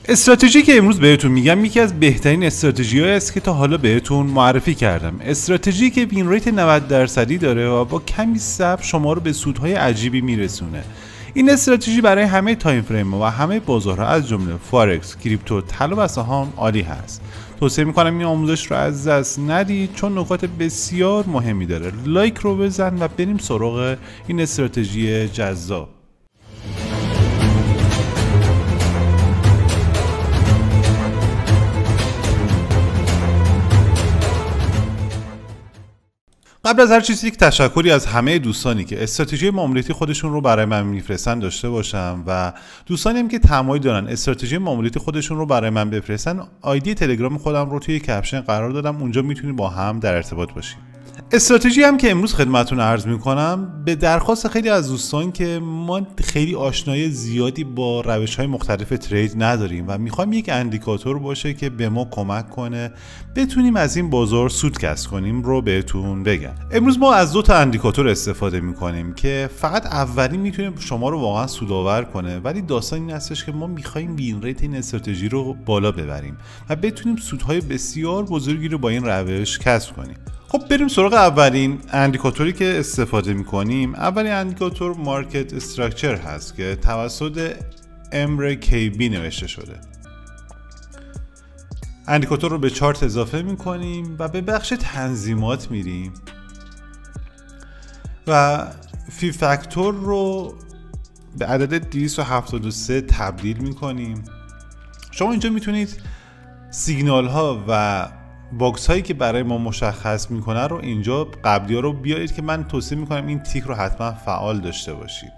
استراتژی که امروز بهتون میگم یکی از بهترین استراتژی‌هایی است که تا حالا بهتون معرفی کردم. استراتژی که وین ریت 90% داره و با کمی صبر شما رو به سودهای عجیبی میرسونه. این استراتژی برای همه تایم فریم و همه بازارها از جمله فارکس، کریپتو، طلا و سهام عالی هست. توصیه میکنم این آموزش رو از دست ندید چون نکات بسیار مهمی داره. لایک رو بزن و بریم سراغ این استراتژی جذاب. قبل از هر چیزی یک تشکری از همه دوستانی که استراتژی معاملاتی خودشون رو برای من میفرستن داشته باشم و دوستانی هم که تمایل دارن استراتژی معاملاتی خودشون رو برای من بفرستن، آیدی تلگرام خودم رو توی کپشن قرار دادم، اونجا میتونید با هم در ارتباط باشیم. استراتژی هم که امروز خدمتتون عرض میکنم به درخواست خیلی از دوستان که ما خیلی آشنایی زیادی با روش‌های مختلف ترید نداریم و میخوایم یک اندیکاتور باشه که به ما کمک کنه بتونیم از این بازار سود کسب کنیم رو بهتون بگم. امروز ما از 2 تا اندیکاتور استفاده میکنیم که فقط اولی میتونه شما رو واقعا سودآور کنه، ولی داستان این هستش که ما میخوایم وین ریت این استراتژی رو بالا ببریم و بتونیم سودهای بسیار بزرگی رو با این روش کسب کنیم. خب بریم سراغ اولین اندیکاتوری که استفاده میکنیم. اولین اندیکاتور مارکت استراکچر هست که توسط امر کیبی نوشته شده. اندیکاتور رو به چارت اضافه میکنیم و به بخش تنظیمات میریم و فی فاکتور رو به عدد 273 تبدیل میکنیم. شما اینجا میتونید سیگنال ها و باکس هایی که برای ما مشخص میکنه رو اینجا قبلی ها رو بیارید که من توصیه میکنم این تیک رو حتما فعال داشته باشید.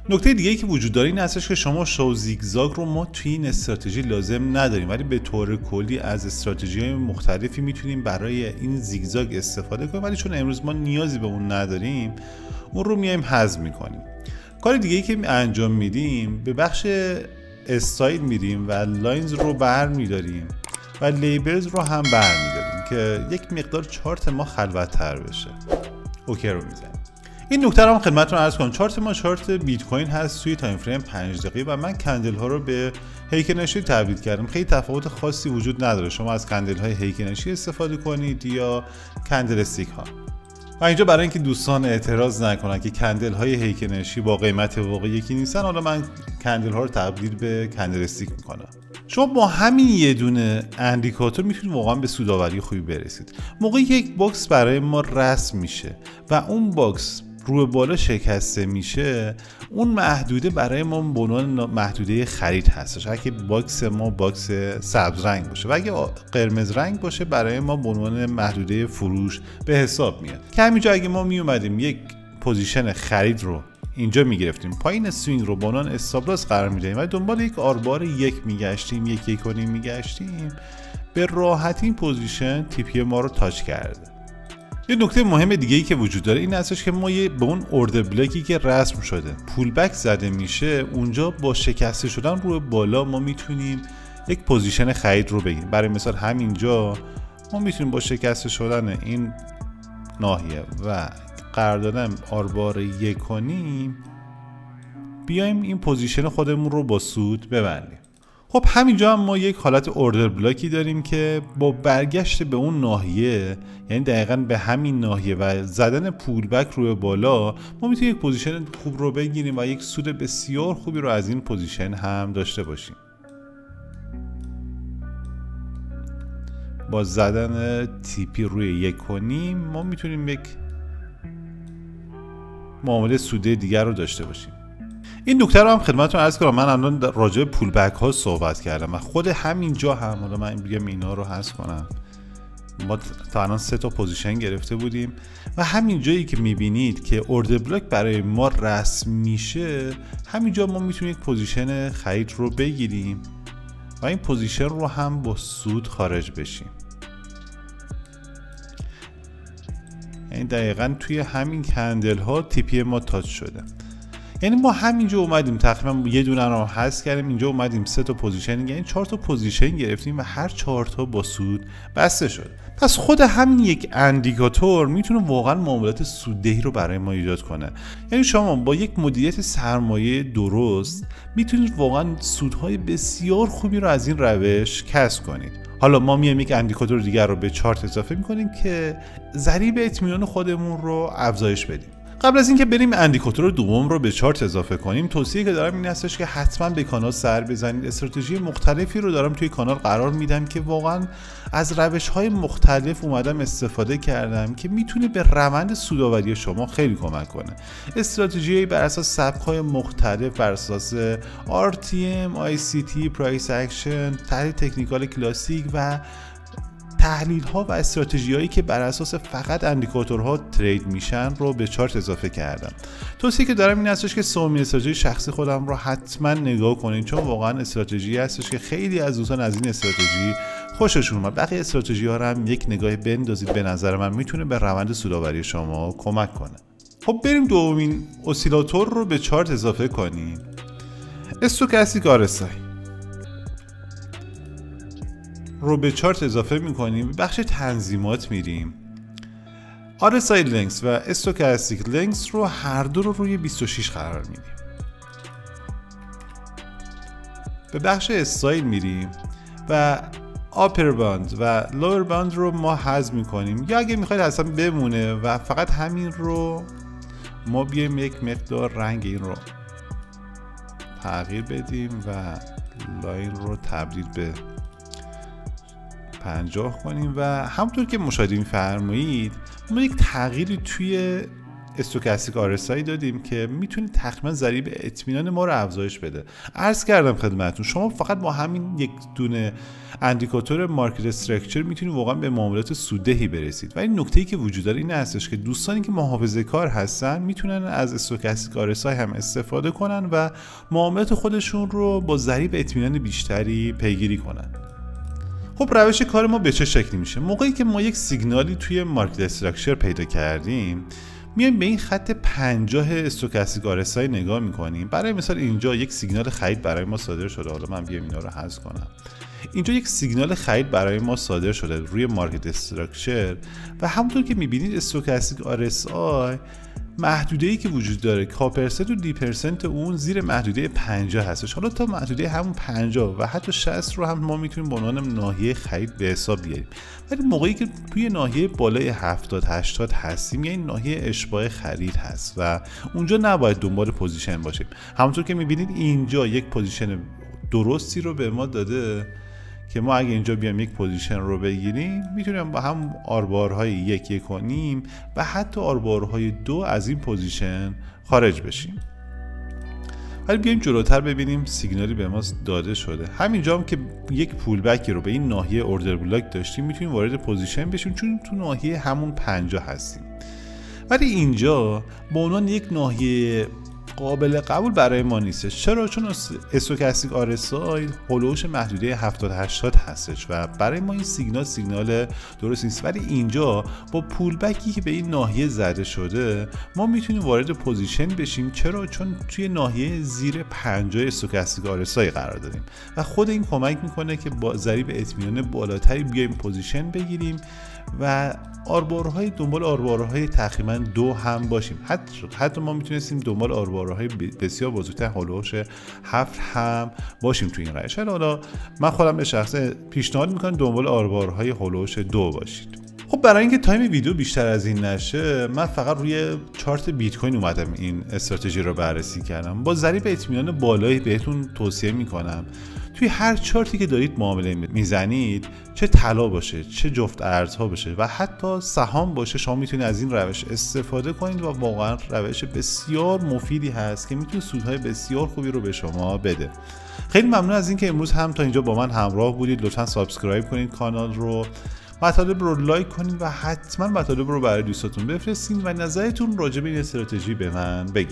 نکته دیگه ای که وجود داره این هستش که شما شو زیگزاگ رو ما توی این استراتژی لازم نداریم، ولی به طور کلی از استراتژی های مختلفی میتونیم برای این زیگزاگ استفاده کنیم، ولی چون امروز ما نیازی به اون نداریم اون رو میایم حذف میکنیم. کار دیگه ای که انجام میدیم به بخش استایل میریم و لاینز رو برمیداریم و لیبلز رو هم برمیداریم که یک مقدار چارت ما خلوت‌تر بشه. اوکی رو میزنیم. این نکته رو هم خدمتتون عرض کنم. چارت ما چارت بیت کوین هست توی تایم فریم 5 دقیقه و من کندل ها رو به هیکل تبدیل کردم. خیلی تفاوت خاصی وجود نداره شما از کندل های هیکل استفاده کنید یا کندل استیک ها. و اینجا برای اینکه دوستان اعتراض نکنن که کندل های هیکل با قیمت واقعی یکی نیستن، حالا من کندل ها رو تبدیل به کندل استیک میکنم. شما با همین یه دونه اندیکاتور میتونید واقعا به سودآوری خوبی برسید. موقعی که یک باکس برای ما رسم میشه و اون باکس رو بالا شکسته میشه، اون محدوده برای ما به عنوان محدوده خرید هستش. اگه باکس ما باکس سبز رنگ باشه و اگه قرمز رنگ باشه برای ما به عنوان محدوده فروش به حساب میاد. که همینجا اگه ما میومدیم یک پوزیشن خرید رو اینجا میگرفتیم، پایین سوینگ رو با عنوان استاپ لاس قرار میدیم و دنبال یک آربار یک میگشتیم، یک و نیم میگشتیم، به راحتی این پوزیشن تیپی ما رو تاچ کرده. یه نکته مهم دیگه ای که وجود داره این هستش که ما به اون اوردر بلاکی که رسم شده پول بک زده میشه، اونجا با شکسته شدن روی بالا ما میتونیم یک پوزیشن خرید رو بگیریم. برای مثال همینجا ما میتونیم با شکسته شدن این ناحیه و قرار دادن آربار 1.5 بیایم این پوزیشن خودمون رو با سود ببندیم. خب همینجا هم ما یک حالت اوردر بلاکی داریم که با برگشت به اون ناحیه، یعنی دقیقاً به همین ناحیه و زدن پول بک روی بالا، ما میتونیم یک پوزیشن خوب رو بگیریم و یک سود بسیار خوبی رو از این پوزیشن هم داشته باشیم. با زدن تیپی روی 1.5 ما میتونیم یک معامله سوده دیگر رو داشته باشیم. این نکته رو هم خدمتتون عرض کنم، من الان راجع به پول بک ها صحبت کردم و خود همینجا هم حالا من بگم اینا رو حذف کنم. ما تا الان 3 تا پوزیشن گرفته بودیم و همین جایی که میبینید که اوردر بلاک برای ما رسم میشه، همینجا ما میتونیم یک پوزیشن خرید رو بگیریم و این پوزیشن رو هم با سود خارج بشیم. این دقیقاً توی همین کندل ها تیپی ما تاچ شده. یعنی ما همینجا اومدیم تقریبا یه دونه رو حذف کردیم، اینجا اومدیم 3 تا پوزیشن، یعنی 4 تا پوزیشن گرفتیم و هر 4 تا با سود بسته شد. پس خود همین یک اندیکاتور میتونه واقعا معاملات سوددهی رو برای ما ایجاد کنه. یعنی شما با یک مدیریت سرمایه درست میتونید واقعا سودهای بسیار خوبی رو از این روش کسب کنید. حالا ما میایم یک اندیکاتور دیگر رو به چارت اضافه میکنیم که ضریب اطمینان خودمون رو افزایش بدیم. قبل از اینکه بریم اندیکاتور دوم رو به چارت اضافه کنیم، توصیه که دارم این هستش که حتما به کانال سر بزنید. استراتژی مختلفی رو دارم توی کانال قرار میدم که واقعا از روش‌های مختلف اومدم استفاده کردم که میتونه به روند سودآوری شما خیلی کمک کنه. استراتژی بر اساس سبک‌های مختلف، بر اساس RTM، ICT، پرایس اکشن، تحلیل تکنیکال کلاسیک و تحلیل ها و استراتژی هایی که بر اساس فقط اندیکاتورها ترید میشن رو به چارت اضافه کردم. توصیه که دارم این هستش که سومین استراتژی شخصی خودم رو حتما نگاه کنید، چون واقعا استراتژی هستش که خیلی از دوستان از این استراتژی خوششون اومد. بقیه استراتژی ها رو هم یک نگاه بندازید، به نظر من میتونه به روند سودآوری شما کمک کنه. خب بریم دومین اسیلاتور رو به چارت اضافه کنیم، استوکاستیک RSI رو به چارت اضافه میکنیم. بخش تنظیمات میریم، RSI لنگث و استوکاستیک لنگث رو هر دو رو روی 26 قرار میدیم. به بخش استایل میریم و آپر باند و لور باند رو ما حذف میکنیم، یا اگه میخواید اصلا بمونه و فقط همین رو ما بیایم یک مقدار رنگ این رو تغییر بدیم و لاین رو تبدیل به 50 کنیم و همونطور که مشاهده می‌فرمایید ما یک تغییری توی استوکاستیک RSI دادیم که میتونه تقریبا ضریب اطمینان ما رو افزایش بده. عرض کردم خدمتتون شما فقط با همین یک دونه اندیکاتور مارکت استراکچر میتونید واقعا به معاملات سوددهی برسید. ولی نکته‌ای که وجود داره این هستش که دوستانی که محافظه‌کار هستن میتونن از استوکاستیک RSI هم استفاده کنن و معاملات خودشون رو با ضریب اطمینان بیشتری پیگیری کنن. خب روش کار ما به چه شکلی میشه؟ موقعی که ما یک سیگنالی توی مارکت استراکچر پیدا کردیم، میایم به این خط 50 استوکاستیک RSI نگاه میکنیم. برای مثال اینجا یک سیگنال خرید برای ما صادر شده. حالا من بیام اینا رو حذف کنم. اینجا یک سیگنال خرید برای ما صادر شده روی مارکت استراکچر و همونطور که میبینید استوکاستیک RSI محدوده‌ای که وجود داره کاپرسنت و دی% اون زیر محدوده 50 هستش. حالا تا محدوده همون 50 و حتی 60 رو هم ما میتونیم به عنوان ناحیه خرید به حساب بیاریم. ولی موقعی که توی ناحیه بالای 70 80 هستیم، یعنی ناحیه اشباع خرید هست و اونجا نباید دنبال پوزیشن باشیم. همونطور که میبینید اینجا یک پوزیشن درستی رو به ما داده که ما اگه اینجا بیام یک پوزیشن رو بگیریم میتونیم با هم آربارهای 1 1.5 و حتی آربارهای 2 از این پوزیشن خارج بشیم. ولی بیایم جلوتر ببینیم سیگنالی به ما داده شده. همینجا هم که یک پول بکی رو به این ناحیه اوردر بلاک داشتیم میتونیم وارد پوزیشن بشیم، چون تو ناحیه همون 50 هستیم. ولی اینجا به عنوان یک ناحیه قابل قبول برای ما نیستش. چرا؟ چون استوکاستیک RSI هولوش محدوده 70 80 هستش و برای ما این سیگنال درست نیست. ولی اینجا با پول بکی که به این ناحیه زده شده ما میتونیم وارد پوزیشن بشیم. چرا؟ چون توی ناحیه زیر 50 استوکاستیک RSI قرار داریم و خود این کمک میکنه که با ضریب اطمینان بالاتری بیایم پوزیشن بگیریم و آربارهای دنبال آربارهای تقریبا 2 هم باشیم. حتی ما میتونستیم دنبال آربارهای بسیار بزرگتر هولوش 7 هم باشیم توی این روش. حالا من خودم به شخصه پیشنهاد میکنم دنبال آربارهای هولوش 2 باشید. خب برای اینکه تایم ویدیو بیشتر از این نشه، من فقط روی چارت بیت کوین اومدم این استراتژی رو بررسی کردم. با ضریب اطمینان بالایی بهتون توصیه میکنم توی هر چارتی که دارید معامله میزنید، چه طلا باشه، چه جفت ارزها باشه و حتی سهام باشه، شما میتونید از این روش استفاده کنید و واقعا روش بسیار مفیدی هست که میتونه سودهای بسیار خوبی رو به شما بده. خیلی ممنون از اینکه امروز هم تا اینجا با من همراه بودید. لطفا سابسکرایب کنید کانال رو، مطالب رو لایک کنید و حتما مطالب رو برای دوستاتون بفرستید و نظرتون راجع به این استراتژی به من بگید.